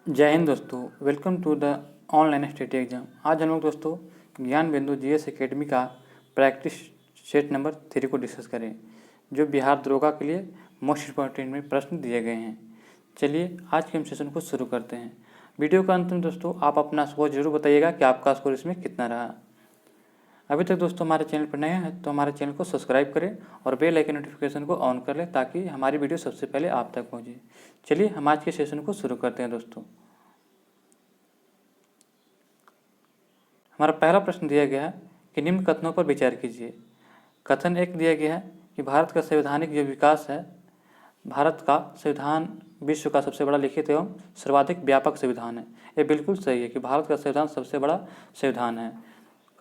जय हिंद दोस्तों, welcome to the online state exam. आज हम लोग दोस्तों ज्ञान बिंदु जीएस एकेडमी का प्रैक्टिस सेट नंबर 3 को डिस्कस करें, जो बिहार दरोगा के लिए मोस्ट इंपॉर्टेंट में प्रश्न दिए गए हैं। चलिए आज के हम सेशन को शुरू करते हैं। वीडियो का अंत में दोस्तों आप अपना स्कोर जरूर बताइएगा कि आपका स्कोर इसमें कितना रहा। अभी तक दोस्तों हमारे चैनल पर नए हैं तो हमारे चैनल को सब्सक्राइब करें और बेल आइकन नोटिफिकेशन को ऑन कर लें ताकि हमारी वीडियो सबसे पहले आप तक पहुंचे। चलिए हम आज के सेशन को शुरू करते हैं दोस्तों। हमारा पहला प्रश्न दिया गया है कि निम्न कथनों पर विचार कीजिए। कथन एक दिया गया है कि भारत का संवैधानिक जो विकास है, भारत का संविधान विश्व का सबसे बड़ा लिखित एवं सर्वाधिक व्यापक संविधान है। ये बिल्कुल सही है कि भारत का संविधान सबसे बड़ा संविधान है।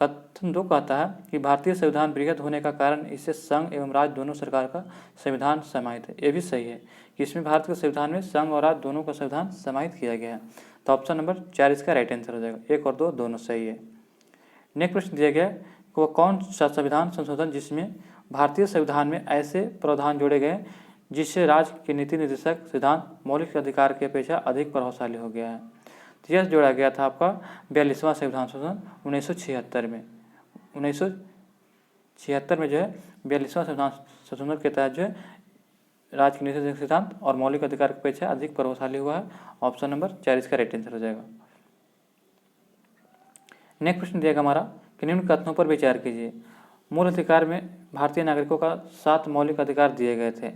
कथन दो कहता है कि भारतीय संविधान बृहद होने का कारण इससे संघ एवं राज्य दोनों सरकार का संविधान समाहित है। ये भी सही है कि इसमें भारत के संविधान में संघ और राज्य दोनों का संविधान समाहित किया गया है। तो ऑप्शन नंबर 4 इसका राइट आंसर हो जाएगा। 1 और 2 दोनों सही है। नेक्स्ट प्रश्न दिया गया कि वह कौन सा संविधान संशोधन जिसमें भारतीय संविधान में ऐसे प्रावधान जोड़े गए जिससे राज्य के नीति निर्देशक सिद्धांत मौलिक अधिकार की अपेक्षा अधिक प्रभावशाली हो गया है। तो यह जोड़ा गया था आपका 42वां संविधान संशोधन 1976 में। 1976 में जो है 42वां संविधान संशोधन के तहत जो है राज्य के नीति निर्देशक सिद्धांत और मौलिक अधिकार की अपेक्षा अधिक प्रभावशाली हुआ है। ऑप्शन नंबर 4 इसका राइट आंसर हो जाएगा। नेक्स्ट प्रश्न दिया गया हमारा कि निम्न कथनों पर विचार कीजिए। मूल अधिकार में भारतीय नागरिकों का 7 मौलिक अधिकार दिए गए थे।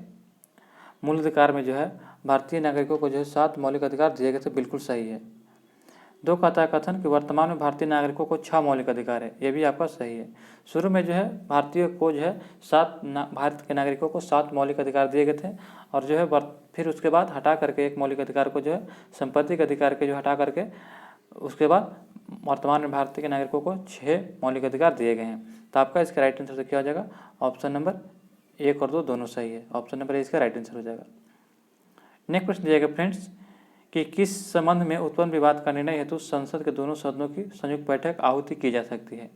मूल अधिकार में जो है भारतीय नागरिकों को जो है 7 मौलिक अधिकार दिए गए थे, बिल्कुल सही है। 2 कहता है कथन कि वर्तमान में भारतीय नागरिकों को 6 मौलिक अधिकार है। ये भी आपका सही है। शुरू में जो है भारतीय को जो है भारत के नागरिकों को 7 मौलिक अधिकार दिए गए थे और जो है फिर उसके बाद हटा करके एक मौलिक अधिकार को जो है संपत्ति के अधिकार के जो हटा करके उसके बाद वर्तमान में भारतीय के नागरिकों को 6 मौलिक अधिकार दिए गए हैं। तो आपका इसका राइट आंसर क्या हो जाएगा? ऑप्शन नंबर 1 और 2 दोनों सही है। ऑप्शन नंबर 1 इसका राइट आंसर हो जाएगा। नेक्स्ट प्रश्न दिया गया फ्रेंड्स कि किस संबंध में उत्पन्न विवाद का निर्णय हेतु संसद के दोनों सदनों की संयुक्त बैठक आहुति की जा सकती है।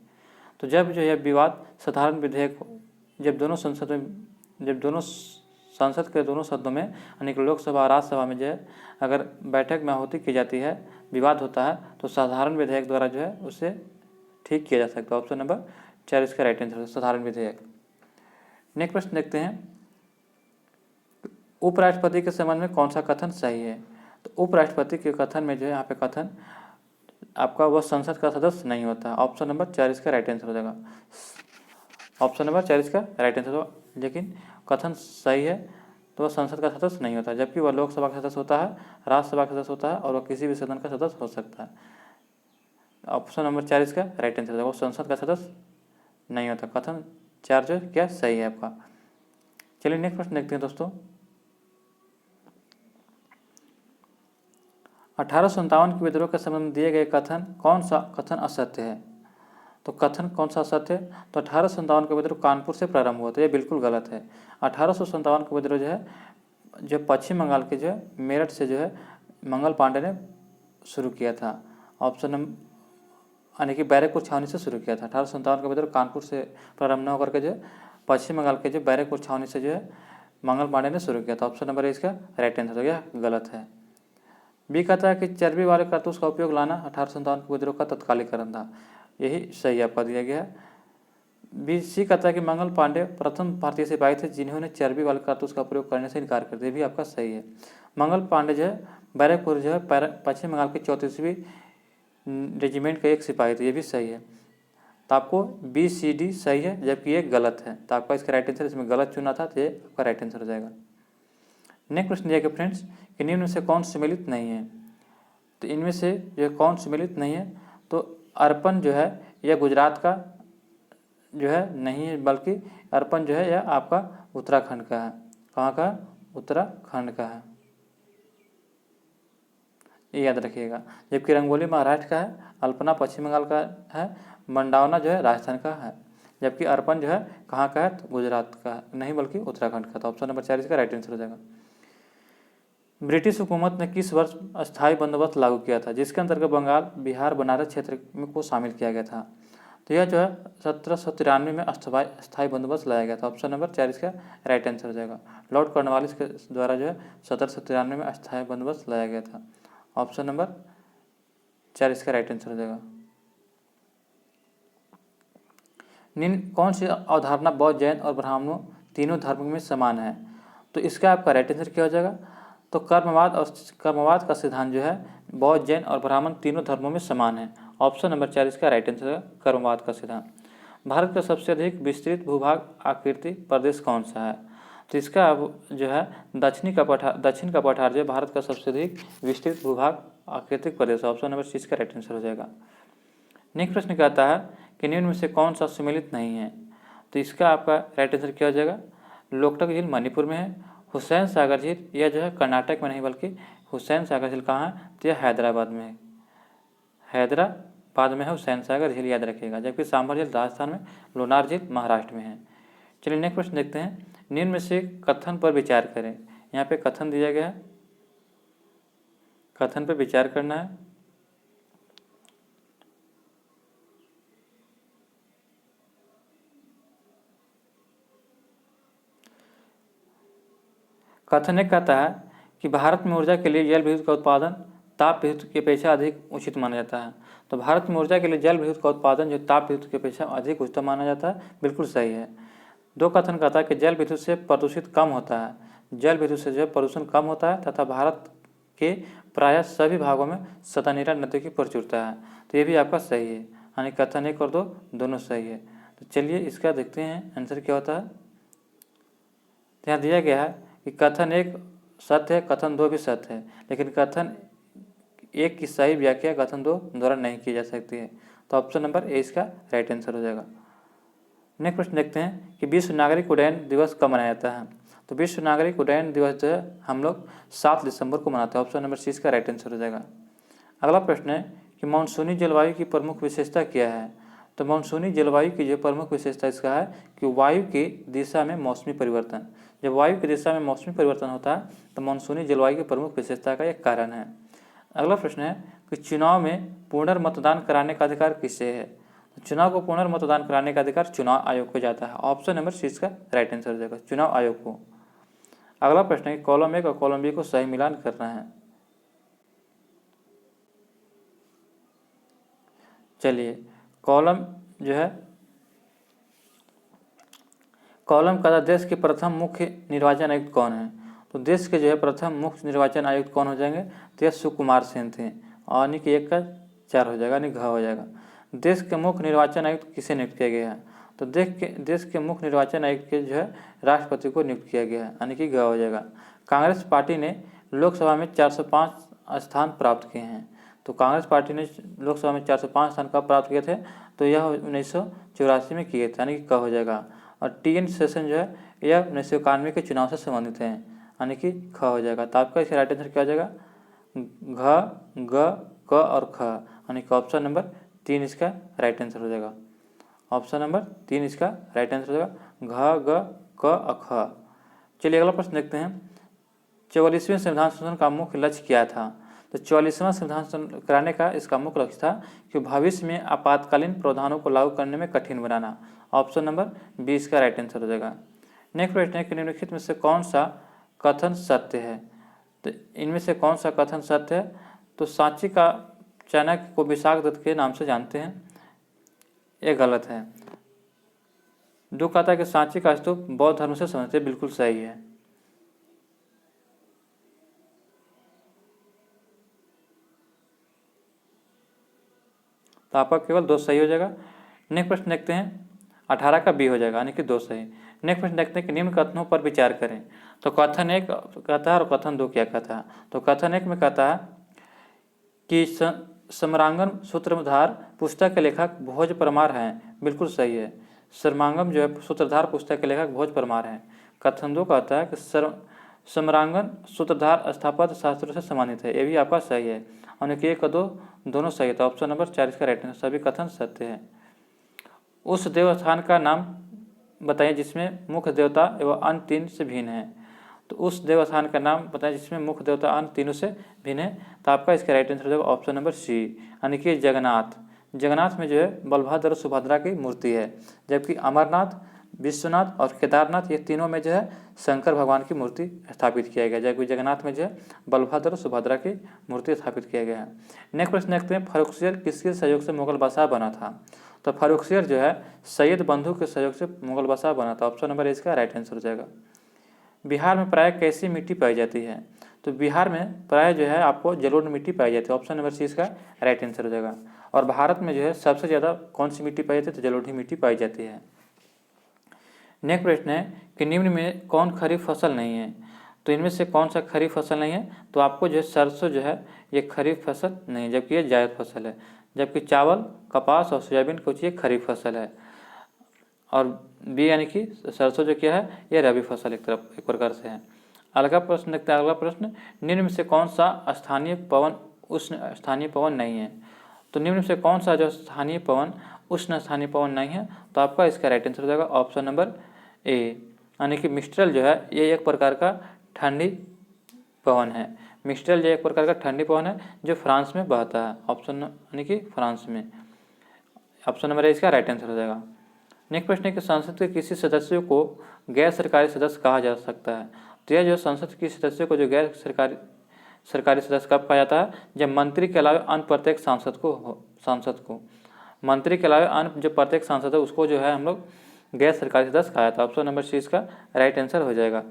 तो जब जो है विवाद साधारण विधेयक जब दोनों संसद के दोनों सदनों में यानी कि लोकसभा और राज्यसभा में जो है अगर बैठक में आहुति की जाती है, विवाद होता है, तो साधारण विधेयक द्वारा जो है उसे ठीक किया जा सकता है। ऑप्शन नंबर 4 इसका राइट आंसर है, साधारण विधेयक। नेक्स्ट प्रश्न देखते हैं, उपराष्ट्रपति के संबंध में कौन सा कथन सही है। तो उपराष्ट्रपति के कथन में जो है यहाँ पे कथन आपका वह संसद का सदस्य नहीं होता। ऑप्शन नंबर 4 इसका राइट आंसर हो जाएगा। ऑप्शन नंबर 4 इसका राइट आंसर हो, लेकिन कथन सही है तो वह संसद का सदस्य नहीं होता, जबकि वह लोकसभा का सदस्य होता है, राज्यसभा का सदस्य होता है और वह किसी भी सदन का सदस्य हो सकता है। ऑप्शन नंबर 4 इसका राइट आंसर है, वो संसद का सदस्य नहीं होता। कथन 4 जो क्या सही है आपका। चलिए नेक्स्ट प्रश्न देखते हैं दोस्तों। 1857 के विद्रोह के संबंध में दिए गए कथन कौन सा कथन असत्य है। तो कथन कौन सा असत्य है? तो 1857 का विद्रोह कानपुर से प्रारंभ हुआ था, ये बिल्कुल गलत है। 1857 का विद्रोह जो है जो पश्चिम बंगाल के जो है मेरठ से जो है मंगल पांडे ने शुरू किया था। ऑप्शन नंबर यानी कि बैरकपुर छावनी से शुरू किया था। 1857 का विद्रोह कानपुर से प्रारंभ न होकर के जो पश्चिम बंगाल के जो बैरकपुर छावनी से जो है मंगल पांडे ने शुरू किया था। ऑप्शन नंबर इसका राइट आंसर हो गया, गलत है। बी कहता है कि चर्बी वाले कारतूस का उपयोग लाना 1857 के विद्रोह का तत्कालीकरण था, यही सही आपका दिया गया है। बी सी कहता है कि मंगल पांडे प्रथम भारतीय सिपाही थे जिन्होंने चर्बी वाले कारतूस का प्रयोग करने से इनकार कर दिया, भी आपका सही है। मंगल पांडे जो है बैरकपुर जो है पश्चिम बंगाल की 34वीं रेजिमेंट का एक सिपाही थे, ये भी सही है। तो आपको बी सी डी सही है, जबकि ये गलत है। तो आपका इसका राइट आंसर, इसमें गलत चुना था तो ये आपका राइट आंसर हो जाएगा। नेक्स्ट प्रश्न दिया गया फ्रेंड्स कि निम्न में से कौन सम्मिलित नहीं है। तो इनमें से जो कौन सम्मिलित नहीं है, तो अर्पण जो है यह गुजरात का जो है नहीं है, बल्कि अर्पण जो है यह आपका उत्तराखंड का है। कहाँ का? उत्तराखंड का है, ये याद रखिएगा। जबकि रंगोली महाराष्ट्र का है, अल्पना पश्चिम बंगाल का है, मंडावना जो है राजस्थान का है, जबकि अर्पण जो है कहाँ का है? तो गुजरात का नहीं बल्कि उत्तराखंड का। तो ऑप्शन नंबर 4 इसका राइट आंसर हो जाएगा। ब्रिटिश हुकूमत ने किस वर्ष अस्थायी बंदोबस्त लागू किया था जिसके अंतर्गत बंगाल, बिहार, बनारस क्षेत्र में को शामिल किया गया था। तो यह जो है 1793 में अस्थायी बंदोबस्त लाया गया था। ऑप्शन नंबर 4 इसका राइट आंसर हो जाएगा। लॉर्ड कॉर्नवालिस के द्वारा जो है 1793 में अस्थायी बंदोबस्त लाया गया था। ऑप्शन नंबर 4 इसका राइट आंसर हो जाएगा। निम्न कौन सी अवधारणा बौद्ध, जैन और ब्राह्मणों तीनों धर्मों में समान है? तो इसका आपका राइट आंसर क्या हो जाएगा? तो कर्मवाद और कर्मवाद का सिद्धांत जो है बौद्ध, जैन और ब्राह्मण तीनों धर्मों में समान है। ऑप्शन नंबर 4 इसका राइट आंसर है कर्मवाद का सिद्धांत। भारत का सबसे अधिक विस्तृत भूभाग आकृति प्रदेश कौन सा है? तो इसका अब जो है दक्षिण का पठार जो भारत का सबसे अधिक विस्तृत भूभाग आकृतिक प्रदेश। ऑप्शन नंबर 6 का राइट आंसर हो जाएगा। नेक्स्ट प्रश्न कहता है कि निम्न में से कौन सा सम्मिलित नहीं है? तो इसका आपका राइट आंसर क्या हो जाएगा? लोकटक झील मणिपुर में है, हुसैन सागर झील यह जो है कर्नाटक में नहीं बल्कि हुसैन सागर झील कहाँ है? तो यह हैदराबाद में है। हैदराबाद में है हुसैन सागर झील, याद रखिएगा। जबकि सांभर झील राजस्थान में, लोनार झील महाराष्ट्र में है। चलिए नेक्स्ट प्रश्न देखते हैं। निम्न में से कथन पर विचार करें। यहाँ पे कथन दिया गया है, कथन पर विचार करना है। कथन एक कहता है कि भारत में ऊर्जा के लिए जल विद्युत का उत्पादन ताप विद्युत की अपेक्षा अधिक उचित माना जाता है। तो भारत में ऊर्जा के लिए जल विद्युत का उत्पादन जो ताप विद्युत की अपेक्षा अधिक उचित माना जाता है, बिल्कुल सही है। दो कथन कहता है कि जल विद्युत से प्रदूषित कम होता है, जल विद्युत से जो है प्रदूषण कम होता है तथा भारत के प्रायः सभी भागों में सतनीरा नदियों की प्रचुरता है। तो ये भी आपका सही है, यानी कथन 1 और 2 दोनों सही है। तो चलिए इसका देखते हैं आंसर क्या होता है। यहाँ दिया गया है कि कथन 1 सत्य है, कथन 2 भी सत्य है, लेकिन कथन 1 की सही व्याख्या कथन 2 द्वारा नहीं की जा सकती है। तो ऑप्शन नंबर ए इसका राइट आंसर हो जाएगा। नेक्स्ट प्रश्न देखते हैं कि विश्व नागरिक उड्डयन दिवस कब मनाया जाता है? तो विश्व नागरिक उड्डयन दिवस जो है हम लोग 7 दिसंबर को मनाते हैं। ऑप्शन नंबर सी इसका राइट आंसर हो जाएगा। अगला प्रश्न है कि मानसूनी जलवायु की प्रमुख विशेषता क्या है? तो मानसूनी जलवायु की जो प्रमुख विशेषता इसका है कि वायु की दिशा में मौसमी परिवर्तन। जब वायु की दिशा में मौसमी परिवर्तन होता है तो मानसूनी जलवायु की प्रमुख विशेषता का एक कारण है। अगला प्रश्न है कि चुनाव में पुनर्मतदान कराने का अधिकार किसे है? चुनाव को पुनर्मतदान कराने का अधिकार चुनाव आयोग को जाता है। ऑप्शन नंबर सी इसका राइट आंसर हो जाएगा, चुनाव आयोग को। अगला प्रश्न है कॉलम 1 और कॉलम बी को सही मिलान करना है। चलिए कॉलम जो है कॉलम का देश के प्रथम मुख्य निर्वाचन आयुक्त कौन है? तो देश के जो है प्रथम मुख्य निर्वाचन आयुक्त कौन हो जाएंगे? तो यह सुकुमार सेन थे, और यानी कि 1 का 4 हो जाएगा, यानी घ हो जाएगा। देश के मुख्य निर्वाचन आयुक्त किसे नियुक्त किया गया है? तो देश के मुख्य निर्वाचन आयुक्त के जो है राष्ट्रपति को नियुक्त किया गया है, यानी कि घ हो जाएगा। कांग्रेस पार्टी ने लोकसभा में 405 स्थान प्राप्त किए हैं। तो कांग्रेस पार्टी ने लोकसभा में 405 स्थान कब प्राप्त किए थे? तो यह 1984 में किए थे, यानी कि क हो जाएगा। और TN सेशन जो है यह 1991 के चुनाव से संबंधित है, यानी कि ख हो जाएगा। तो आपका इसका राइट आंसर क्या हो जाएगा? घ, ग, क और ख, यानी कि ऑप्शन नंबर 3 इसका राइट आंसर हो जाएगा। ऑप्शन नंबर 3 इसका राइट आंसर हो जाएगा, घ, ग, क और ख। चलिए अगला प्रश्न देखते हैं। 44वें संविधान संशोधन का मुख्य लक्ष्य क्या था? तो 44वां संविधान संशोधन कराने का इसका मुख्य लक्ष्य था कि भविष्य में आपातकालीन प्रावधानों को लागू करने में कठिन बनाना। ऑप्शन नंबर 20 का राइट आंसर हो जाएगा। नेक्स्ट प्रश्न है कि निम्नलिखित में से कौन सा कथन सत्य है? तो इनमें से कौन सा कथन सत्य है? तो सांची का चाणक्य को विशाखदत्त के नाम से जानते हैं, ये गलत है। जो कहता है कि सांची का स्तूप बौद्ध धर्म से संबंधित है, बिल्कुल सही है। तो आपका केवल 2 सही हो जाएगा। नेक्स्ट प्रश्न देखते हैं, 18 का बी हो जाएगा, यानी कि 2 सही। नेक्स्ट प्रश्न देखते हैं कि निम्न कथनों पर विचार करें। तो कथन 1 कहता है और कथन 2 क्या कहता है? तो कथन 1 में कहता है कि समरांगन सूत्रधार पुस्तक के लेखक भोज परमार हैं, बिल्कुल सही है। समरांगम जो है सूत्रधार पुस्तक के लेखक भोज परमार हैं। कथन 2 कहता है कि समरांगन सूत्रधार स्थापत्य शास्त्रों से सम्मानित है, ये भी आपका सही है, यानी कि 1 और 2 दोनों सही है। तो ऑप्शन नंबर 4 इसका राइट आंसर, सभी कथन सत्य है। उस देवस्थान का नाम बताइए जिसमें मुख्य देवता एवं अन्य 3 से भिन्न है। तो उस देवस्थान का नाम बताएं जिसमें मुख्य देवता अन्य तीनों से भिन्न है। तो आपका इसका राइट आंसर हो जाएगा ऑप्शन नंबर सी, यानी कि जगन्नाथ। जगन्नाथ में जो है बलभद्र और सुभद्रा की मूर्ति है, जबकि अमरनाथ विश्वनाथ और केदारनाथ, ये तीनों में जो है शंकर भगवान की मूर्ति स्थापित किया गया, जबकि जगन्नाथ में जो है बलभद्र और सुभद्रा की मूर्ति स्थापित किया गया है। नेक्स्ट प्रश्न देखते हैं, फर्रुखसियर किसके सहयोग से मुगल बादशाह बना था? तो फर्रुखसियर जो है सैयद बंधु के सहयोग से मुगल बादशाह बना था। ऑप्शन नंबर इसका राइट आंसर हो जाएगा। बिहार में प्राय कैसी मिट्टी पाई जाती है? तो बिहार में प्राय जो है आपको जलोढ़ मिट्टी पाई जाती है। ऑप्शन नंबर सी इसका राइट आंसर हो जाएगा। और भारत में जो है सबसे ज़्यादा कौन सी मिट्टी पाई जाती है? तो जलोढ़ी मिट्टी पाई जाती है। नेक्स्ट प्रश्न है कि निम्न में कौन खरीफ फसल नहीं है? तो इनमें से कौन सा खरीफ फसल नहीं है? तो आपको जो है सरसों जो है ये खरीफ फसल नहीं है, जबकि ये जायद फसल है। जबकि चावल, कपास और सोयाबीन कुछ ये खरीफ फसल है। और बी यानी कि सरसों जो क्या है ये रबी फसल एक प्रकार से है। अगला प्रश्न देखते हैं। अगला प्रश्न, निम्न में से कौन सा स्थानीय पवन उष्ण स्थानीय पवन नहीं है? तो निम्न में से कौन सा जो स्थानीय पवन उष्ण स्थानीय पवन नहीं है? तो आपका इसका राइट आंसर हो जाएगा ऑप्शन नंबर ए, यानी कि मिस्ट्रल जो है ये एक प्रकार का ठंडी पवन है। मिस्ट्रल जो एक प्रकार का ठंडी पवन है जो फ्रांस में बहता है। ऑप्शन यानी कि फ्रांस में, ऑप्शन नंबर ए इसका राइट आंसर हो जाएगा। नेक्स्ट प्रश्न है कि संसद के किसी सदस्य को गैर सरकारी सदस्य कहा जा सकता है? तो यह जो संसद के सदस्य को जो गैर सरकारी सदस्य कब कहा जाता है? जब मंत्री के अलावा अन्य प्रत्येक सांसद को मंत्री के अलावा अन्य जो प्रत्येक सांसद है उसको जो है हम लोग गैर सरकारी सदस्य कहा जाता है। ऑप्शन नंबर सी इसका राइट आंसर हो जाएगा।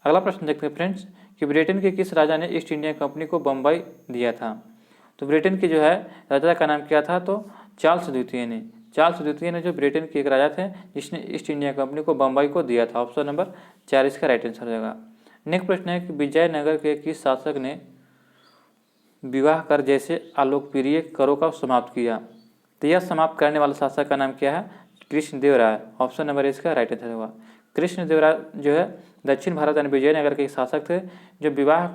अगला प्रश्न देखते हैं फ्रेंड्स कि ब्रिटेन के किस राजा ने ईस्ट इंडिया कंपनी को बम्बई दिया था? तो ब्रिटेन की जो है राजा का नाम क्या था? तो चार्ल्स द्वितीय ने। चार्ल्स द्वितीय ने जो ब्रिटेन के एक राजा थे जिसने ईस्ट इंडिया कंपनी को बम्बई को दिया था। ऑप्शन नंबर 4 इसका राइट आंसर हो जाएगा। नेक्स्ट प्रश्न है कि विजयनगर के किस शासक ने विवाह कर जैसे अलोकप्रिय करों का समाप्त किया? तो यह समाप्त करने वाला शासक का नाम क्या है? कृष्णदेवराय। ऑप्शन नंबर इसका राइट आंसर होगा। कृष्णदेवराय जो है दक्षिण भारत यानी विजयनगर के शासक थे जो विवाह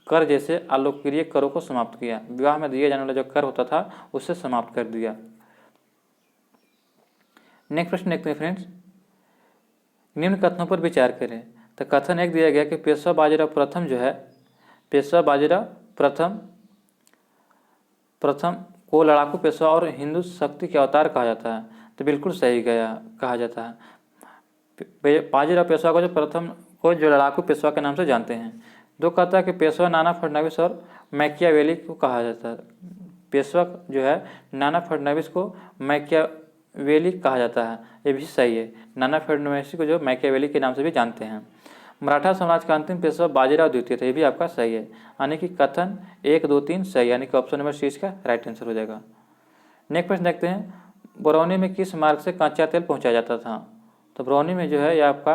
कर जैसे अलोकप्रिय करों को समाप्त किया। विवाह में दिया जाने वाला जो कर होता था उसे समाप्त कर दिया। नेक्स्ट प्रश्न देखते हैं फ्रेंड्स, निम्न कथनों पर विचार करें। तो कथन एक दिया गया कि पेशवा बाजीराव प्रथम जो है पेशवा बाजीराव प्रथम को लड़ाकू पेशवा और हिंदू शक्ति के अवतार कहा जाता है। तो बिल्कुल सही कहा जाता है। बाजीराव पेशवा को जो प्रथम को जो लड़ाकू पेशवा के नाम से जानते हैं। दो कहता है कि पेशवा नाना फडणवीस और मैकियावेली को कहा जाता है। पेशवा जो है नाना फडणवीस को मैकियावेली कहा जाता है, ये भी सही है। नाना फडणवीस को जो मैकियावेली के नाम से भी जानते हैं। मराठा साम्राज्य का अंतिम पेशवा बाजीराव द्वितीय थे, ये भी आपका सही है। यानी कि कथन 1, 2, 3 सही, यानी कि ऑप्शन नंबर सी इसका राइट आंसर हो जाएगा। नेक्स्ट प्रश्न देखते हैं, बरौनी में किस मार्ग से कच्चा तेल पहुंचाया जाता था? तो बरौनी में जो है यह आपका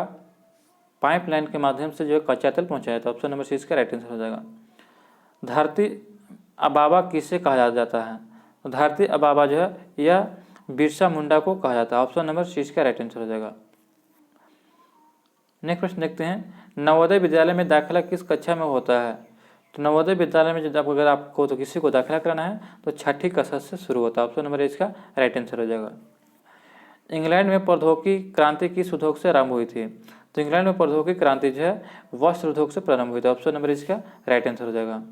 पाइपलाइन के माध्यम से जो है कच्चा तेल पहुंचाया था। ऑप्शन नंबर सी इसका राइट आंसर हो जाएगा। धरती अबाबा किसे कहा जाता है? तो धरती अबाबा जो है यह बिरसा मुंडा को कहा जाता है। ऑप्शन नंबर सी इसका राइट आंसर हो जाएगा। नेक्स्ट प्रश्न देखते हैं, नवोदय विद्यालय में दाखिला किस कक्षा में होता है? तो नवोदय विद्यालय में जब अगर आपको तो किसी को दाखिला कराना है तो 6ठी कक्षा से शुरू होता है। ऑप्शन नंबर इसका राइट आंसर हो जाएगा। इंग्लैंड में प्रौद्योगिकी क्रांति किस उद्योग से आरंभ हुई थी? तो इंग्लैंड में प्रौद्योगिकी क्रांति जो है वस्त्र उद्योग से प्रारंभ हुई थी। ऑप्शन नंबर इसका राइट आंसर हो जाएगा।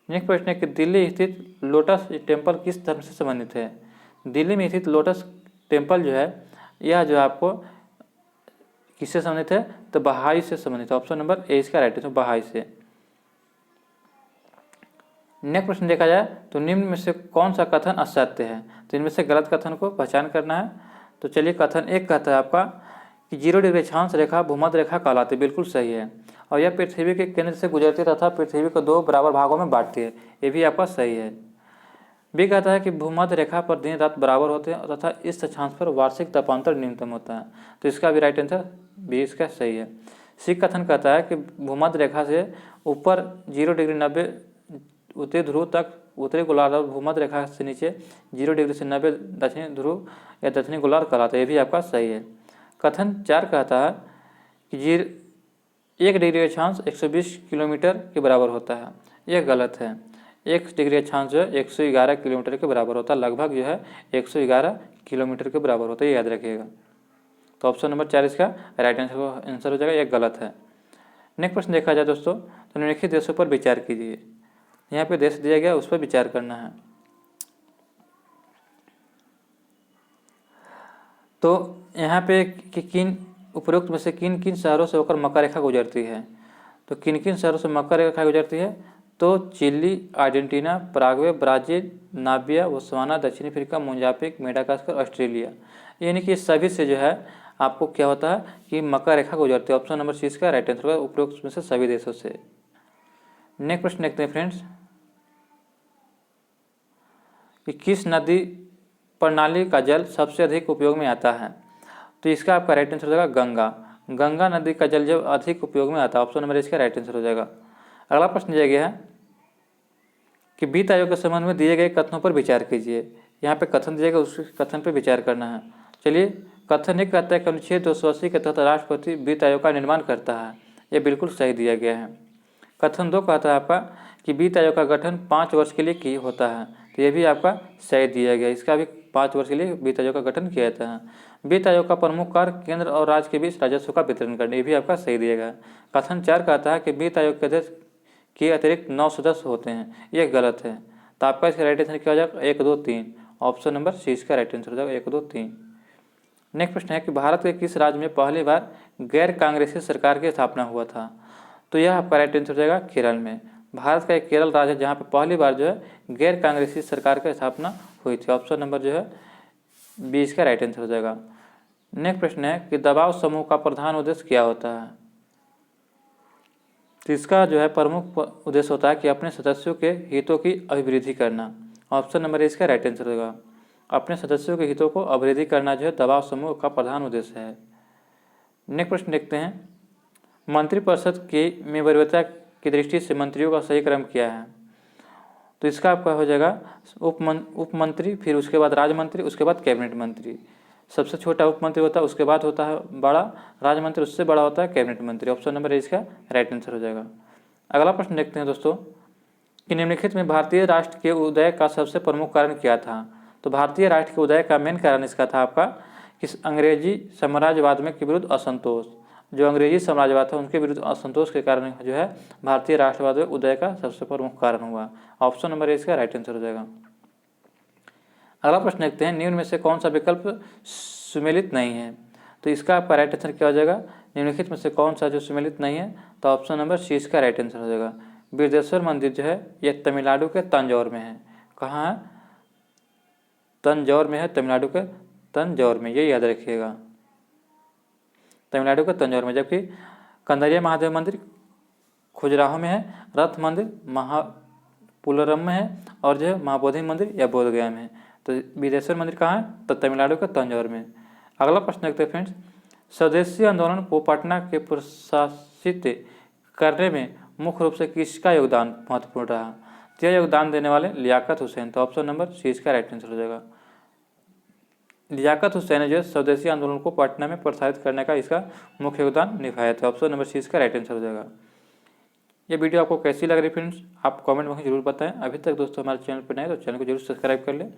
नेक्स्ट प्रश्न है कि दिल्ली स्थित लोटस टेम्पल किस धर्म से संबंधित है? दिल्ली में स्थित लोटस टेम्पल जो है यह जो आपको किससे संबंधित है? तो बहाई से संबंधित है। ऑप्शन नंबर ए इसका राइट आंसर बहाई से। नेक्स्ट प्रश्न देखा जाए तो निम्न में से कौन सा कथन असत्य है? तो इनमें से गलत कथन को पहचान करना है। तो चलिए, कथन 1 कहता है आपका कि 0 डिग्री अक्षांश रेखा भूमध्य रेखा कहलाती है। बिल्कुल सही है। और यह पृथ्वी के केंद्र से गुजरती तथा पृथ्वी को 2 बराबर भागों में बांटती है। ये भी आपका सही है। बी कहता है कि भूमध्य रेखा पर दिन रात बराबर होते हैं तथा इस अक्षांश पर वार्षिक तापांतर न्यूनतम होता है। तो इसका भी राइट आंसर बी इसका सही है। सी कथन कहता है कि भूमध्य रेखा से ऊपर 0 डिग्री 90 उत्तरी ध्रुव तक उत्तरी गोलार्ध और भूमध्य रेखा से नीचे 0 डिग्री से 90 दक्षिणी ध्रुव या दक्षिणी गोलार्ध कहलाता है। ये भी आपका सही है। कथन 4 कहता है कि 1 डिग्री अक्षांश 120 किलोमीटर के बराबर होता है। यह गलत है। 1 डिग्री अक्षांश जो है 111 किलोमीटर के बराबर होता है। लगभग जो है 111 किलोमीटर के बराबर होता है, याद रखिएगा। तो ऑप्शन नंबर 4 इसका राइट आंसर हो जाएगा। यह गलत है। नेक्स्ट प्रश्न देखा जाए दोस्तों, तो निम्नलिखित देशों पर विचार कीजिए। यहाँ पे देश दिया गया उस पर विचार करना है। तो यहाँ पे कि किन उपरोक्त में से किन किन शहरों से होकर मकर रेखा गुजरती है, तो किन किन शहरों से मकर रेखा गुजरती है, तो Chile, Argentina, Paraguay, Brazil, Namibia, Botswana, दक्षिण अफ्रीका, मोजाम्बिक, मेडागास्कर, ऑस्ट्रेलिया। यानी कि सभी से जो है आपको क्या होता है कि मकर रेखा गुजरती है। ऑप्शन नंबर सी इसका राइट आंसर होगा, उपरोक्त में से सभी देशों से। नेक्स्ट प्रश्न देखते हैं फ्रेंड्स कि किस नदी प्रणाली का जल सबसे अधिक उपयोग में आता है, तो इसका आपका राइट आंसर हो जाएगा गंगा। गंगा नदी का जल जब अधिक उपयोग में आता है, ऑप्शन नंबर इसका राइट आंसर हो जाएगा। अगला प्रश्न दिया गया है कि वित्त आयोग के संबंध में दिए गए कथनों पर विचार कीजिए। यहाँ पे कथन दिया गया, उस कथन पर विचार करना है। चलिए, कथन एक कहता है कि अनुच्छेद 280 के तहत राष्ट्रपति वित्त आयोग का निर्माण करता है, यह बिल्कुल सही दिया गया है। कथन 2 कहता है आपका कि वित्त आयोग का गठन 5 वर्ष के लिए की होता है, तो यह भी आपका सही दिया गया। इसका भी 5 वर्ष के लिए वित्त आयोग का गठन किया जाता है। वित्त आयोग का प्रमुख कार्य केंद्र और राज्य के बीच राजस्व का वितरण करना, ये भी आपका सही दिया गया। कथन 4 कहता है कि वित्त आयोग के अध्यक्ष के अतिरिक्त 9 सदस्य होते हैं, यह गलत है। तो आपका इसका राइट आंसर क्या हो जाएगा, 1, 2, 3। ऑप्शन नंबर सी इसका राइट आंसर हो जाएगा, 1, 2, 3। नेक्स्ट प्रश्न है कि भारत के किस राज्य में पहली बार गैर कांग्रेसी सरकार की स्थापना हुआ था, तो यह आपका राइट आंसर हो जाएगा केरल में। भारत का एक केरल राज्य है जहाँ पे पहली बार जो है गैर कांग्रेसी सरकार की स्थापना हुई थी। ऑप्शन नंबर जो है 20 का राइट आंसर हो जाएगा। नेक्स्ट प्रश्न है कि दबाव समूह का प्रधान उद्देश्य क्या होता है, तो इसका जो है प्रमुख उद्देश्य होता है कि अपने सदस्यों के हितों की अभिवृद्धि करना। ऑप्शन नंबर इसका राइट आंसर होगा, अपने सदस्यों के हितों को अभिवृद्धि करना जो है दबाव समूह का प्रधान उद्देश्य है। नेक्स्ट प्रश्न देखते हैं, मंत्रिपरिषद की में वरीयता की दृष्टि से मंत्रियों का सही क्रम क्या है, तो इसका आपका हो जाएगा उप मंत्री, फिर उसके बाद राज्य मंत्री, उसके बाद कैबिनेट मंत्री। सबसे छोटा उप मंत्री होता है, उसके बाद होता है बड़ा राज्य मंत्री, उससे बड़ा होता है कैबिनेट मंत्री। ऑप्शन नंबर इसका राइट आंसर हो जाएगा। अगला प्रश्न देखते हैं दोस्तों कि निम्नलिखित में भारतीय राष्ट्र के उदय का सबसे प्रमुख कारण क्या था, तो भारतीय राष्ट्र के उदय का मेन कारण इसका था आपका कि अंग्रेजी साम्राज्यवाद में के विरुद्ध असंतोष, जो अंग्रेजी साम्राज्यवाद था उनके विरुद्ध असंतोष के कारण जो है भारतीय राष्ट्रवाद में उदय का सबसे प्रमुख कारण हुआ। ऑप्शन नंबर इसका राइट आंसर हो जाएगा। अगला प्रश्न देखते हैं, निम्न में से कौन सा विकल्प सुमेलित नहीं है, तो इसका आपका राइट आंसर क्या हो जाएगा, निम्नलिखित में से कौन सा जो सुमेलित नहीं है, तो ऑप्शन नंबर सी इसका राइट आंसर हो जाएगा। बिरदेश्वर मंदिर जो है यह तमिलनाडु के तंजौर में है। कहाँ है, तंजौर में है, तमिलनाडु के तंजौर में, ये याद रखिएगा, तमिलनाडु के तंजौर में। जबकि कंदरिया महादेव मंदिर खुजराहो में है, रथ मंदिर महापुलरम में है, और जो है महाबोधि मंदिर या बोधगया में है। तो बिदेश्वर मंदिर कहाँ है, तो तमिलनाडु के तंजौर में। अगला प्रश्न देखते हैं फ्रेंड्स, स्वदेशी आंदोलन को पटना के प्रशासित करने में मुख्य रूप से किसका योगदान महत्वपूर्ण रहा, तो यह योगदान देने वाले लियाकत हुसैन। तो ऑप्शन नंबर सी इसका राइट आंसर हो जाएगा। लियाकत हुसैन ने जो स्वदेशी आंदोलन को पटना में प्रसारित करने का इसका मुख्य योगदान निभाया था। ऑप्शन नंबर सी इसका राइट आंसर हो जाएगा। ये वीडियो आपको कैसी लग रही है फ्रेंड्स, आप कमेंट में जरूर बताएं। अभी तक दोस्तों हमारे चैनल पर नए तो चैनल को जरूर सब्सक्राइब कर लें।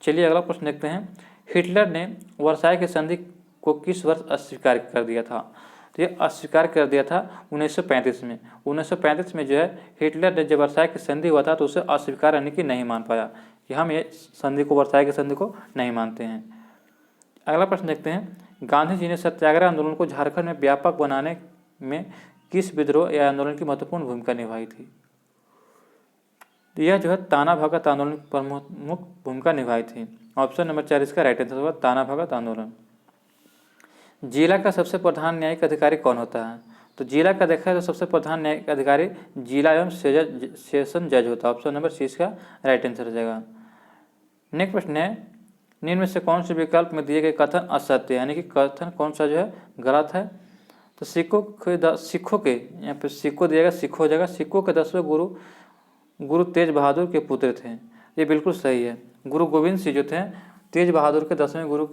चलिए अगला प्रश्न देखते हैं, हिटलर ने वर्साई की संधि को किस वर्ष अस्वीकार कर दिया था, तो ये अस्वीकार कर दिया था 1935 में। 1935 में जो है हिटलर ने जब वर्साई की संधि हुआ था तो उसे अस्वीकार यानी कि नहीं मान पाया कि हम ये संधि को, वर्साई की संधि को नहीं मानते हैं। अगला प्रश्न देखते हैं, गांधी जी ने सत्याग्रह आंदोलन को झारखंड में व्यापक बनाने में किस विद्रोह या आंदोलन की महत्वपूर्ण भूमिका निभाई थी, तो यह जो है ताना भगत आंदोलन की प्रमुख भूमिका निभाई थी। ऑप्शन नंबर 4 इसका राइट आंसर होगा, ताना भगत आंदोलन। जिला का सबसे प्रधान न्यायिक अधिकारी कौन होता है, तो जिला का देखा है तो सबसे प्रधान न्यायिक अधिकारी जिला एवं सेशन जज होता है। ऑप्शन नंबर सी इसका राइट आंसर हो जाएगा। नेक्स्ट प्रश्न है, निम्न में से कौन से विकल्प में दिए गए कथन असत्य, यानी कि कथन कौन सा जो है गलत है, तो सिखों के यहाँ पे सिखों दिएगा, सिखों हो जाएगा। सिखों के 10वें गुरु तेज बहादुर के पुत्र थे, ये बिल्कुल सही है। गुरु गोविंद सिंह जो थे तेज बहादुर के 10वें गुरु,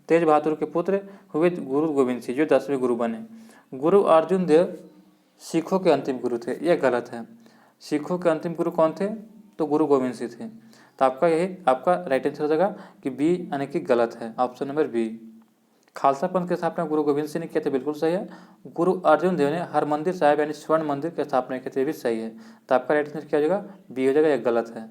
तेज बहादुर के पुत्र हुए गुरु गोविंद सिंह जो 10वें गुरु बने। गुरु अर्जुन देव सिखों के अंतिम गुरु थे, ये गलत है। सिखों के अंतिम गुरु कौन थे, तो गुरु गोविंद सिंह थे। तो आपका यही आपका राइट आंसर हो जाएगा कि बी यानी कि गलत है, ऑप्शन नंबर बी। खालसा पंथ की स्थापना गुरु गोविंद सिंह ने किया था, बिल्कुल सही है। गुरु अर्जुन देव ने हरमंदिर साहिब यानी स्वर्ण मंदिर की स्थापना की थी, भी सही है। तो आपका राइट आंसर क्या हो जाएगा, बी हो जाएगा, यह गलत है।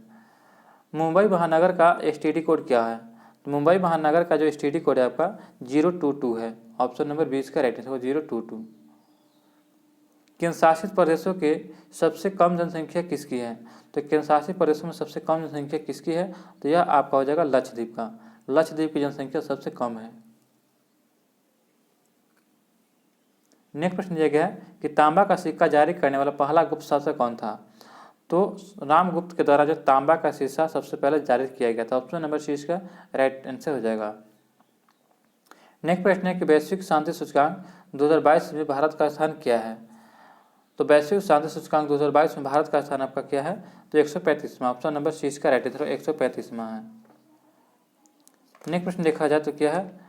मुंबई महानगर का एसटीडी कोड क्या है, तो मुंबई महानगर का जो STD कोड है आपका 022 है। ऑप्शन नंबर 20 का राइट आंसर होगा 022। केंद्र शासित प्रदेशों के सबसे कम जनसंख्या किसकी है? तो केंद्र शासित प्रदेशों में सबसे कम जनसंख्या किसकी है? तो यह आपका हो जाएगा लक्षद्वीप का। लक्षद्वीप की जनसंख्या सबसे कम है। नेक्स्ट प्रश्न दिया गया है कि तांबा का सिक्का जारी करने वाला पहला गुप्त शासक कौन था? तो रामगुप्त के द्वारा जो तांबा का सिक्का सबसे पहले जारी किया गया था। ऑप्शन नंबर सी इसका राइट आंसर हो जाएगा। नेक्स्ट प्रश्न है कि वैश्विक शांति सूचकांक 2022 में भारत का स्थान क्या है? तो वैश्विक शांति सूचकांक 2022 में भारत का स्थान आपका क्या है? तो 135वां। ऑप्शन नंबर सी इसका राइट आंसर 135वां है। नेक्स्ट प्रश्न देखा जाए तो क्या है,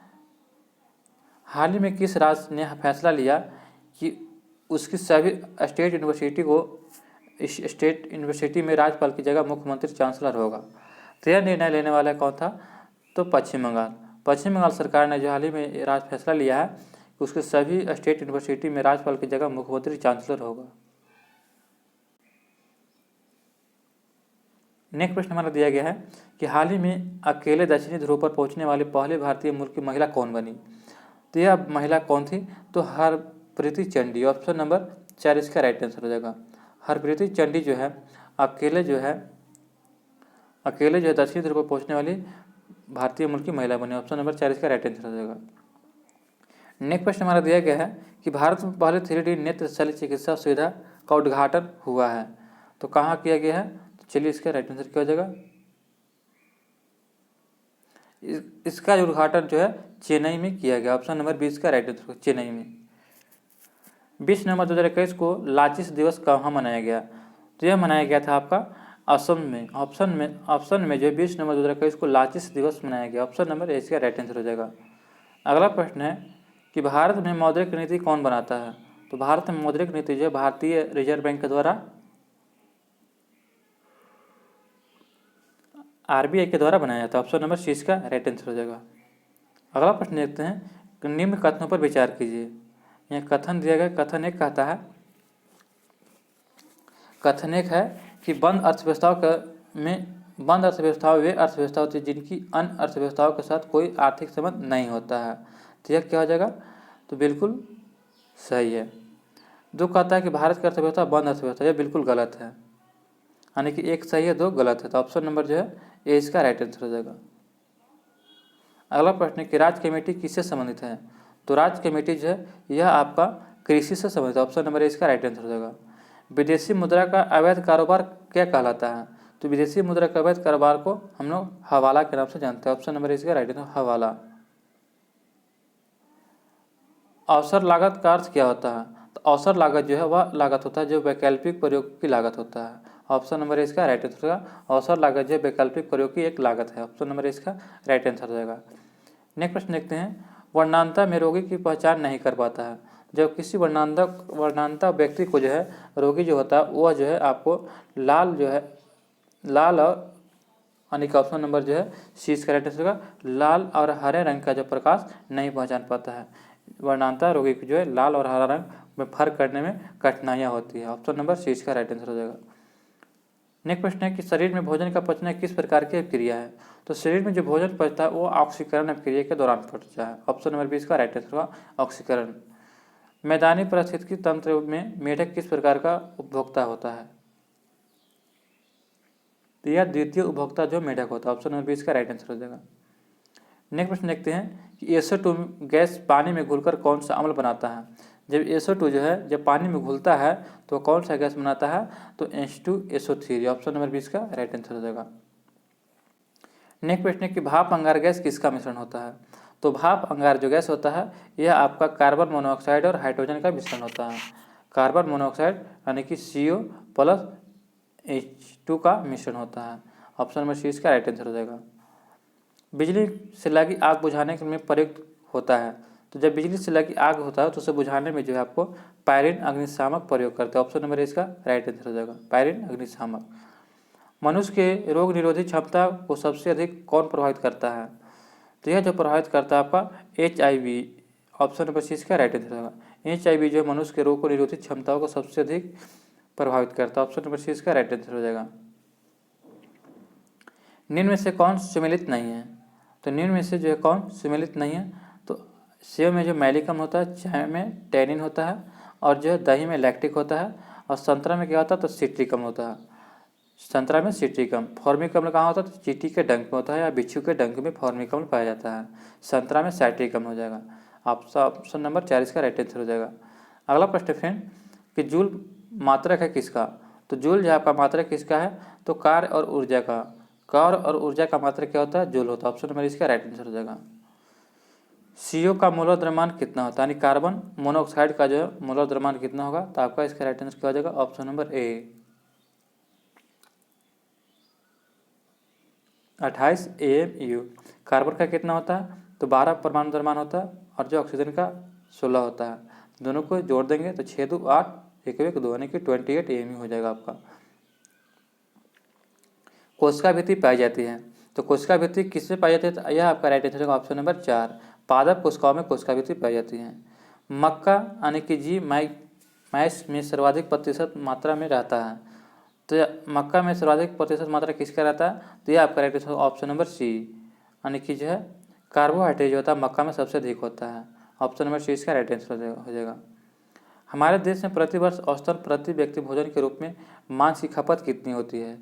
हाल ही में किस राज्य ने फैसला लिया कि उसकी सभी स्टेट यूनिवर्सिटी में राज्यपाल की जगह मुख्यमंत्री चांसलर होगा? तो यह निर्णय लेने वाला कौन था? तो पश्चिम बंगाल। पश्चिम बंगाल सरकार ने जो हाल ही में फैसला लिया है कि उसके सभी स्टेट यूनिवर्सिटी में राज्यपाल की जगह मुख्यमंत्री चांसलर होगा। नेक्स्ट प्रश्न हमारा दिया गया है कि हाल ही में अकेले दक्षिणी ध्रुव पर पहुंचने वाली पहले भारतीय मूल की महिला कौन बनी? तो यह महिला कौन थी? तो हरप्रीति चंडी। ऑप्शन नंबर 4 इसका राइट आंसर हो जाएगा। हरप्रीति चंडी जो है अकेले जो है दक्षिणी ध्रुव पर पहुंचने वाली भारतीय मूल की महिला बनी। ऑप्शन नंबर 4 इसका राइट आंसर हो जाएगा। नेक्स्ट प्रश्न हमारा दिया गया है कि भारत में पहले 3D नेत्र शल्य चिकित्सा सुविधा का उद्घाटन हुआ है, तो कहाँ किया गया है? तो चलिए इसका राइट आंसर क्या हो जाएगा? इसका उद्घाटन जो है चेन्नई में किया गया। ऑप्शन नंबर 20 का राइट आंसर चेन्नई में। 20 नवंबर 2021 को लाचिस दिवस कहाँ मनाया गया? तो यह मनाया गया था आपका असम में। ऑप्शन में जो 20 नवंबर 2021 को लाचिस दिवस मनाया गया। ऑप्शन नंबर ए इसका राइट आंसर हो जाएगा। अगला प्रश्न है कि भारत में मौद्रिक नीति कौन बनाता है? तो भारत में मौद्रिक नीति जो भारतीय रिजर्व बैंक के द्वारा RBI के द्वारा बनाया जाता है। ऑप्शन नंबर सी इसका राइट आंसर हो जाएगा। अगला प्रश्न देखते हैं कि निम्न कथनों पर विचार कीजिए। यह कथन दिया गया, कथन एक कहता है, कथन एक है कि बंद अर्थव्यवस्थाओं वे अर्थव्यवस्था होती है जिनकी अन्य अर्थव्यवस्थाओं के साथ कोई आर्थिक संबंध नहीं होता है। तो यह क्या हो जाएगा? तो बिल्कुल सही है। दो कहता है कि भारत की अर्थव्यवस्था बंद अर्थव्यवस्था, यह बिल्कुल गलत है। यानी कि एक सही है, दो गलत है। तो ऑप्शन नंबर जो है ए इसका राइट आंसर हो जाएगा। अगला प्रश्न है कि राज्य कमेटी किससे संबंधित है? तो राज्य कमेटी जो है यह आपका कृषि से संबंधित है। ऑप्शन नंबर ए इसका राइट आंसर हो जाएगा। विदेशी मुद्रा का अवैध कारोबार क्या कहलाता है? तो विदेशी मुद्रा का अवैध कारोबार को हम लोग हवाला के नाम से जानते हैं। ऑप्शन नंबर ए इसका राइट आंसर हवाला। अवसर लागत का अर्थ क्या होता है? तो अवसर लागत जो है वह लागत होता है जो वैकल्पिक प्रयोग की लागत होता है। ऑप्शन नंबर इसका राइट आंसर होगा। अवसर लागत जो वैकल्पिक प्रयोग की एक लागत है। ऑप्शन नंबर इसका राइट आंसर हो जाएगा। नेक्स्ट प्रश्न देखते हैं, वर्णांता में रोगी की पहचान नहीं कर पाता है। जब किसी वर्णांता व्यक्ति को जो है रोगी जो होता है वह जो है आपको लाल और यानी कि ऑप्शन नंबर जो है सी इसका राइट आंसर होगा। लाल और हरे रंग का जो प्रकाश नहीं पहचान पाता है। वर्णांता रोगी को जो है लाल और हरा रंग में फर्क करने में कठिनाइयाँ होती है। ऑप्शन नंबर सी इसका राइट आंसर हो जाएगा। नेक्स्ट प्रश्न है कि शरीर में भोजन का पचना किस प्रकार की क्रिया है? तो शरीर में जो भोजन पचता है वो ऑक्सीकरण अभिक्रिया के दौरान पचता है। ऑप्शन नंबर 20 का राइट आंसर होगा ऑक्सीकरण। मैदानी पारिस्थितिकी तंत्र में मेढक किस प्रकार का उपभोक्ता होता है? तो यह द्वितीय उपभोक्ता जो मेढक होता है। ऑप्शन नंबर 20 का राइट आंसर हो जाएगा। नेक्स्ट प्रश्न देखते हैं कि SO2 गैस पानी में घुलकर कौन सा अम्ल बनाता है? जब SO2 जो है जब पानी में घुलता है तो कौन सा गैस बनाता है? तो H2SO3। ऑप्शन नंबर 20 का राइट आंसर हो जाएगा। नेक्स्ट प्रश्न है कि भाप अंगार गैस किसका मिश्रण होता है? तो भाप अंगार जो गैस होता है यह आपका कार्बन मोनोऑक्साइड और हाइड्रोजन का मिश्रण होता है। कार्बन मोनोऑक्साइड यानी कि CO प्लस H2 का मिश्रण होता है। ऑप्शन नंबर सी इसका राइट आंसर हो जाएगा। बिजली से लगी आग बुझाने में प्रयुक्त होता है। तो जब बिजली से लगी आग होता है तो उसे बुझाने में जो है आपको पायरिन अग्निशामक प्रयोग करते हैं। ऑप्शन नंबर इसका राइट आंसर हो जाएगा पायरिन अग्निशामक। मनुष्य के रोग निरोधी क्षमता को सबसे अधिक कौन प्रभावित करता है? तो यह जो प्रभावित करता है आपका HIV। ऑप्शन नंबर सी इसका राइट आंसर होगा। HIV जो है मनुष्य के रोग को निरोधी क्षमताओं को सबसे अधिक प्रभावित करता है। ऑप्शन नंबर सी इसका राइट आंसर हो जाएगा। निम्न में से कौन सुमेलित नहीं है? तो निम्न में से जो है कौन सम्मिलित नहीं है? तो सेव में जो मैलिकम होता है, चाय में टैनिन होता है, और जो है दही में लैक्टिक होता है, और संतरा में क्या होता है? तो सिट्रिकम होता है। संतरा में सिट्रिकम। फॉर्मिकम कहाँ होता है? तो चींटी के डंक में होता है या बिच्छू के डंक में फॉर्मिकम पाया जाता है। संतरा में साइट्रिकम हो जाएगा। ऑप्शन नंबर 4 इसका राइट आंसर हो जाएगा। अगला प्रश्न फ्रेंड कि जूल मात्रक है किसका? तो जूल जो आपका मात्रक किसका है? तो कार्य और ऊर्जा का। कार्य और ऊर्जा का मात्रक क्या होता है? जूल होता है। ऑप्शन नंबर इसका राइट आंसर हो जाएगा। CO का मोलर द्रव्यमान कितना होता है? यानी कार्बन मोनोऑक्साइड का जो है मोलर द्रव्यमान कितना होगा? तो आपका इसका राइट आंसर क्या हो जाएगा? Option number A 28 AMU। Carbon का कितना होता है? तो 12 परमाणु द्रव्यमान होता है, और जो ऑक्सीजन का 16 होता है। दोनों को जोड़ देंगे तो 6 2 8 1 1 2 यानी कि 28 AMU हो जाएगा आपका। कोशिका भित्ति पाई जाती है, तो कोशिका भित्ति किसमें पाई जाती है? तो यह आपका राइट आंसर होगा ऑप्शन नंबर 4 पादप कोशिकाओं में कोशिका भित्ति पाई जाती है। मक्का यानी कि जी मैस में सर्वाधिक प्रतिशत मात्रा में रहता है, तो मक्का में सर्वाधिक प्रतिशत मात्रा किसका रहता है? तो यह आपका right answer option number C यानी कि जो है कार्बोहाइड्रेट जो होता है मक्का में सबसे अधिक होता है। ऑप्शन नंबर सी इसका राइट आंसर हो जाएगा। हमारे देश में प्रतिवर्ष औसतन प्रति व्यक्ति भोजन के रूप में मांस की खपत कितनी होती है?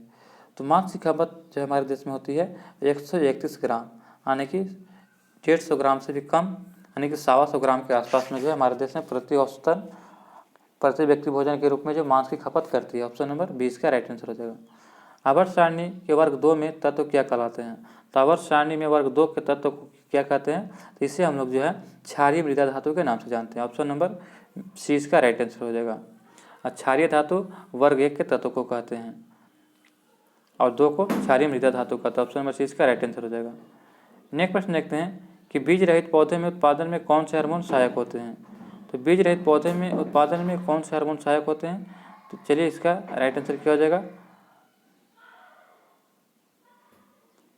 तो मांस की खपत जो हमारे देश में होती है 131 ग्राम, यानी कि 150 ग्राम से भी कम, यानी कि 125 ग्राम के आसपास में जो है हमारे देश में प्रति व्यक्ति भोजन के रूप में जो मांस की खपत करती है। ऑप्शन नंबर 20 का राइट आंसर हो जाएगा। आवर्त सारणी के वर्ग 2 में तत्व क्या कहलाते हैं? तो आवर्त सारणी में वर्ग 2 के तत्व को क्या कहते हैं? तो इसे हम लोग जो है क्षारीय मृदा धातु के नाम से जानते हैं। ऑप्शन नंबर सी इसका राइट आंसर हो जाएगा। क्षारीय धातु वर्ग 1 के तत्व को कहते हैं, और 2 को क्षारीय मृदा धातु का। तो ऑप्शन नंबर सी इसका राइट आंसर हो जाएगा। नेक्स्ट प्रश्न देखते हैं कि बीज रहित पौधे में उत्पादन में कौन से हार्मोन सहायक होते हैं? तो बीज रहित पौधे में उत्पादन में कौन से हार्मोन सहायक होते हैं? तो चलिए इसका राइट आंसर क्या हो जाएगा?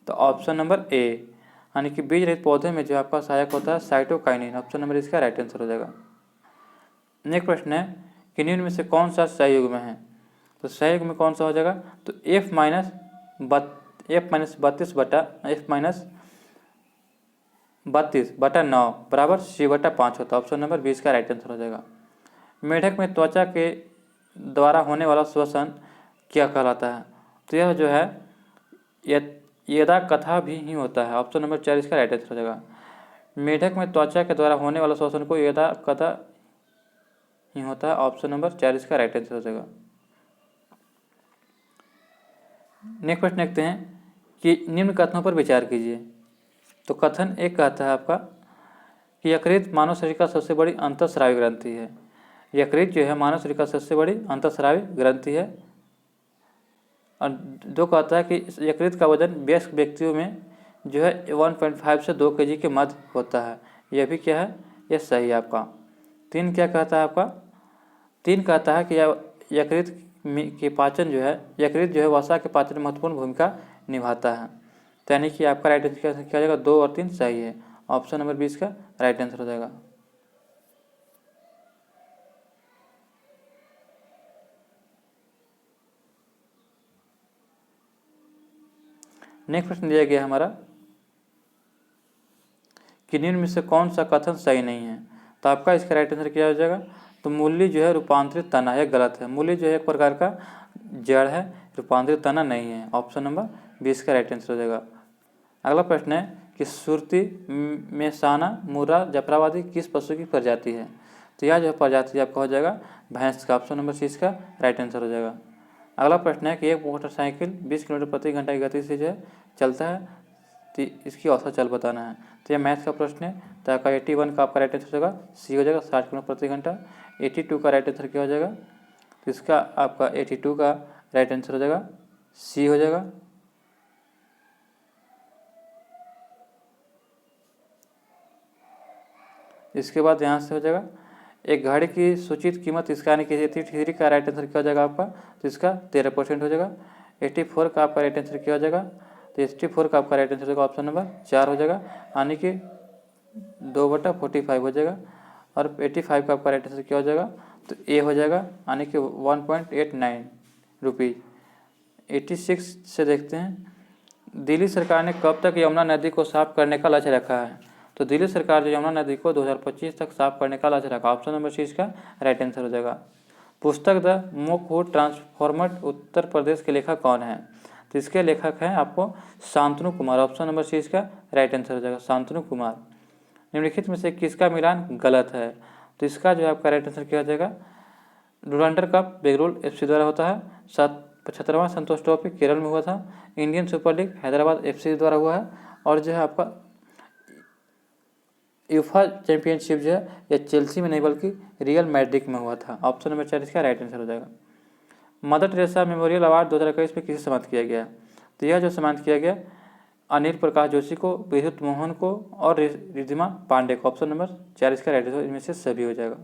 तो ऑप्शन नंबर ए यानी कि बीज रहित पौधे में जो आपका सहायक होता है साइटोकाइनिन। ऑप्शन नंबर इसका राइट आंसर हो जाएगा। नेक्स्ट प्रश्न है कि निम्न में से कौन सा सहयुग्म में है? तो सहयुग्म में कौन सा हो जाएगा? तो F माइनस 32/9 बराबर C/5 होता है। ऑप्शन नंबर 20 का राइट आंसर हो जाएगा। मेढक में त्वचा के द्वारा होने वाला श्वसन क्या कहलाता है? तो यह जो है यदा कथा भी ही होता है। ऑप्शन नंबर 4 इसका राइट आंसर हो जाएगा। मेढक में त्वचा के द्वारा होने वाला श्वसन को यदा कथा ही होता है। ऑप्शन नंबर 4 इसका राइट आंसर हो जाएगा। नेक्स्ट प्रश्न देखते हैं कि निम्न कथनों पर विचार कीजिए। तो कथन एक कहता है आपका कि यकृत मानव शरीर का सबसे बड़ी अंतःस्रावी ग्रंथि है। यकृत जो है मानव शरीर का सबसे बड़ी अंतःस्रावी ग्रंथि है। और दो कहता है कि यकृत का वजन वयस्क व्यक्तियों में जो है 1.5 से 2 kg के मध्य होता है। यह भी क्या है? यह सही है आपका। 3 क्या कहता है आपका? 3 कहता है कि यकृत के पाचन जो है यकृत जो है वसा के पाचन में महत्वपूर्ण भूमिका निभाता है। तो यानी कि आपका राइट आंसर क्या हो जाएगा? 2 और 3 सही है। ऑप्शन नंबर 20 का राइट आंसर हो जाएगा। नेक्स्ट प्रश्न दिया गया हमारा कि निम्न में से कौन सा कथन सही नहीं है? तो आपका इसका राइट आंसर क्या हो जाएगा? तो मूली जो है रूपांतरित तना है, गलत है। मूली जो है एक प्रकार का जड़ है, रूपांतरित तना नहीं है। ऑप्शन नंबर 20 का राइट आंसर हो जाएगा। अगला प्रश्न है कि सुरती, मेसाना, मुर्रा, जफराबादी किस पशु की प्रजाति है? तो यह जो प्रजाति आपका हो जाएगा भैंस का। ऑप्शन नंबर 20 का राइट आंसर हो जाएगा। अगला प्रश्न है कि एक मोटरसाइकिल 20 किलोमीटर प्रति घंटा की गति से जो है चलता है, तो इसकी औसत चल बताना है। तो यह मैथ का प्रश्न है। तो आपका 81 का आपका राइट आंसर हो जाएगा सी हो जाएगा, 60 किलोमीटर प्रति घंटा। 82 का राइट आंसर क्या हो जाएगा? तो इसका आपका 82 का राइट आंसर हो जाएगा सी हो जाएगा। इसके बाद यहाँ से हो जाएगा एक घड़ी की सूचित कीमत इसका, यानी कि 83 का राइट आंसर क्या हो जाएगा आपका? तो इसका 13% हो जाएगा। 84 का आपका राइट आंसर क्या हो जाएगा? तो 84 का आपका राइट आंसर होगा ऑप्शन नंबर 4 हो जाएगा, यानी कि 2/45 हो जाएगा। और 85 का आपका राइट आंसर क्या हो जाएगा? तो ए हो जाएगा, यानी कि 1.89 रुपीज़। 86 से देखते हैं दिल्ली सरकार ने कब तक यमुना नदी को साफ करने का लक्ष्य रखा है? तो दिल्ली सरकार जो यमुना नदी को 2025 तक साफ करने का लक्ष्य रखा। ऑप्शन नंबर सी इसका राइट आंसर हो जाएगा। पुस्तक द मोकहूड ट्रांसफॉर्मर उत्तर प्रदेश के लेखक कौन है? तो इसके लेखक हैं आपको Shantanu Kumar. Option number C इसका राइट आंसर हो जाएगा, शांतनु कुमार। निम्नलिखित में से किसका मिलान गलत है? तो इसका जो आपका राइट आंसर क्या हो जाएगा? डुरांडर कप बेंगलुरु एफसी द्वारा होता है। 75वां संतोष ट्रॉफी केरल में हुआ था। Indian super league Hyderabad FC द्वारा हुआ है। और जो है आपका यूफा चैंपियनशिप जो है या चेल्सी में नहीं बल्कि रियल मैड्रिड में हुआ था। ऑप्शन नंबर 4 इसका राइट आंसर हो जाएगा। मदर टेरेसा मेमोरियल अवार्ड 2021 में किसे सम्मानित किया गया? तो यह जो सम्मानित किया गया अनिल प्रकाश जोशी को, विद्युत मोहन को और रिद्धिमा पांडे को। ऑप्शन नंबर 4 इसका राइट आंसर, इनमें से सभी हो जाएगा।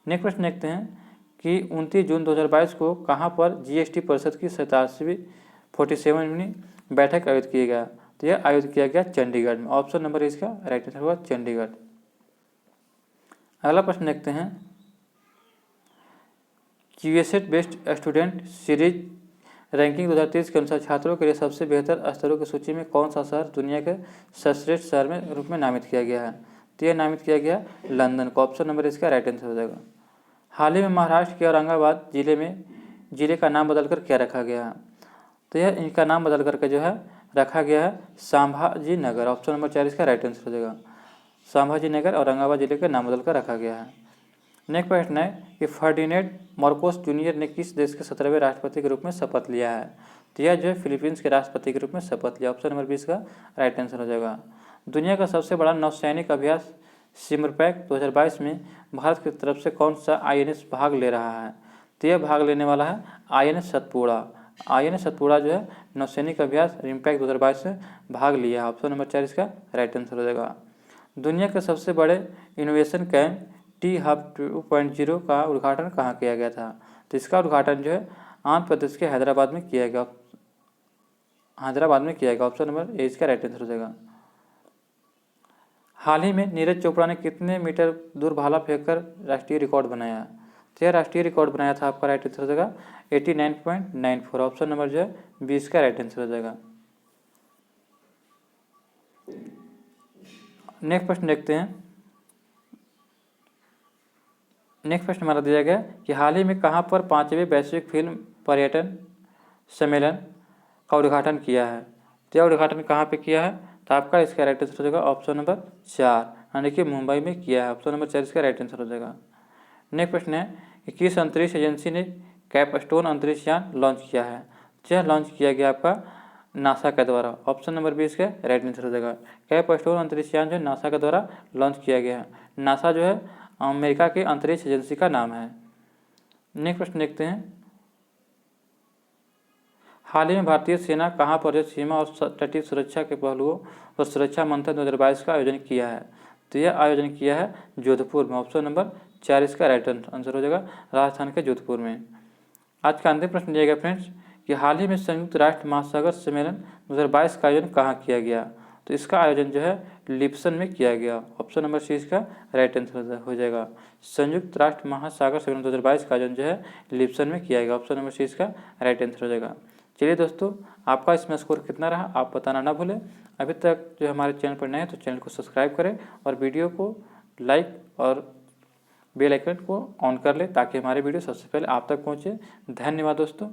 नेक्स्ट प्रश्न देखते हैं कि 29 जून 2022 को कहाँ पर जीएसटी परिषद की 47वीं बैठक आयोजित किया गया? तो यह आयोजित किया गया चंडीगढ़ में। ऑप्शन नंबर इसका राइट आंसर होगा चंडीगढ़। अगला प्रश्न देखते हैं क्यूएसएट बेस्ट स्टूडेंट सीरीज रैंकिंग 2023 के अनुसार छात्रों के लिए सबसे बेहतर स्तरों की सूची में कौन सा शहर दुनिया के सर्वश्रेष्ठ शहर में रूप में नामित किया गया है? तो यह नामित किया गया लंदन को। ऑप्शन नंबर इसका राइट आंसर हो जाएगा। हाल ही में महाराष्ट्र के औरंगाबाद जिले का नाम बदलकर क्या रखा गया है? तो यह इनका नाम बदल करके जो है रखा गया है संभाजी नगर। ऑप्शन नंबर 4 इसका राइट आंसर हो जाएगा। संभाजी नगर औरंगाबाद जिले का नाम बदलकर रखा गया है। नेक्स्ट प्रश्न है कि फर्डिनेंड मार्कोस जूनियर ने किस देश के 17वें राष्ट्रपति के रूप में शपथ लिया है? तो यह जो है फिलीपींस के राष्ट्रपति के रूप में शपथ लिया। ऑप्शन नंबर 20 का राइट आंसर हो जाएगा। दुनिया का सबसे बड़ा नौसैनिक अभ्यास सिमरपैक 2022 में भारत की तरफ से कौन सा आईएनएस भाग ले रहा है? तो यह भाग लेने वाला है आईएनएस सतपुड़ा। आईएनएस सतपुड़ा जो है नौसैनिक अभ्यास रिमपैक 2022 में भाग लिया है। ऑप्शन नंबर 4 इसका राइट आंसर हो जाएगा। दुनिया के सबसे बड़े इनोवेशन कैंप टी हब 2.0 का उद्घाटन कहाँ किया गया था? तो इसका उद्घाटन जो है आंध्र प्रदेश के हैदराबाद में किया गया। ऑप्शन नंबर ए इसका राइट आंसर हो जाएगा। हाल ही में नीरज चोपड़ा ने कितने मीटर दूर भाला फेंककर राष्ट्रीय रिकॉर्ड बनाया? तो यह राष्ट्रीय रिकॉर्ड बनाया था आपका राइट आंसर हो जाएगा 89.94। ऑप्शन नंबर जो है 20 का राइट आंसर हो जाएगा। नेक्स्ट प्रश्न देखते हैं। नेक्स्ट प्रश्न हमारा दिया गया कि हाल ही में कहाँ पर 5वें वैश्विक फिल्म पर्यटन सम्मेलन का उद्घाटन किया है? तो यह उद्घाटन कहाँ पे किया है? तो आपका इसका राइट आंसर हो जाएगा ऑप्शन नंबर 4 यानी कि मुंबई में किया है। ऑप्शन नंबर 4 इसका राइट आंसर हो जाएगा। नेक्स्ट प्रश्न है कि किस अंतरिक्ष एजेंसी ने कैपस्टोन अंतरिक्ष यान लॉन्च किया है? यह लॉन्च किया गया आपका नासा के द्वारा। ऑप्शन नंबर 20 का राइट आंसर हो जाएगा। कैपस्टोन अंतरिक्ष यान जो नासा के द्वारा लॉन्च किया गया है। नासा जो है अमेरिका के अंतरिक्ष एजेंसी का नाम है। नेक्स्ट प्रश्न देखते हैं। हाल ही में भारतीय सेना कहाँ पर सीमा और तटीय सुरक्षा के पहलुओं और सुरक्षा मंथन 2022 का आयोजन किया है? तो यह आयोजन किया है जोधपुर में। ऑप्शन नंबर 4 इसका राइट आंसर हो जाएगा, राजस्थान के जोधपुर में। आज का अंतिम प्रश्न दिया गया फ्रेंड्स कि हाल ही में संयुक्त राष्ट्र महासागर सम्मेलन 2022 का आयोजन कहाँ किया गया? तो इसका आयोजन जो है लिप्सन में किया गया। ऑप्शन नंबर सी इसका राइट आंसर हो जाएगा। संयुक्त राष्ट्र महासागर सम्मेलन 2022 का आयोजन जो है लिप्सन में किया गया। ऑप्शन नंबर सी इसका राइट आंसर हो जाएगा। चलिए दोस्तों, आपका इसमें स्कोर कितना रहा आप बताना ना भूलें। अभी तक जो हमारे चैनल पर नए हैं तो चैनल को सब्सक्राइब करें और वीडियो को लाइक और बेल आइकन को ऑन कर लें ताकि हमारे वीडियो सबसे पहले आप तक पहुँचे। धन्यवाद दोस्तों।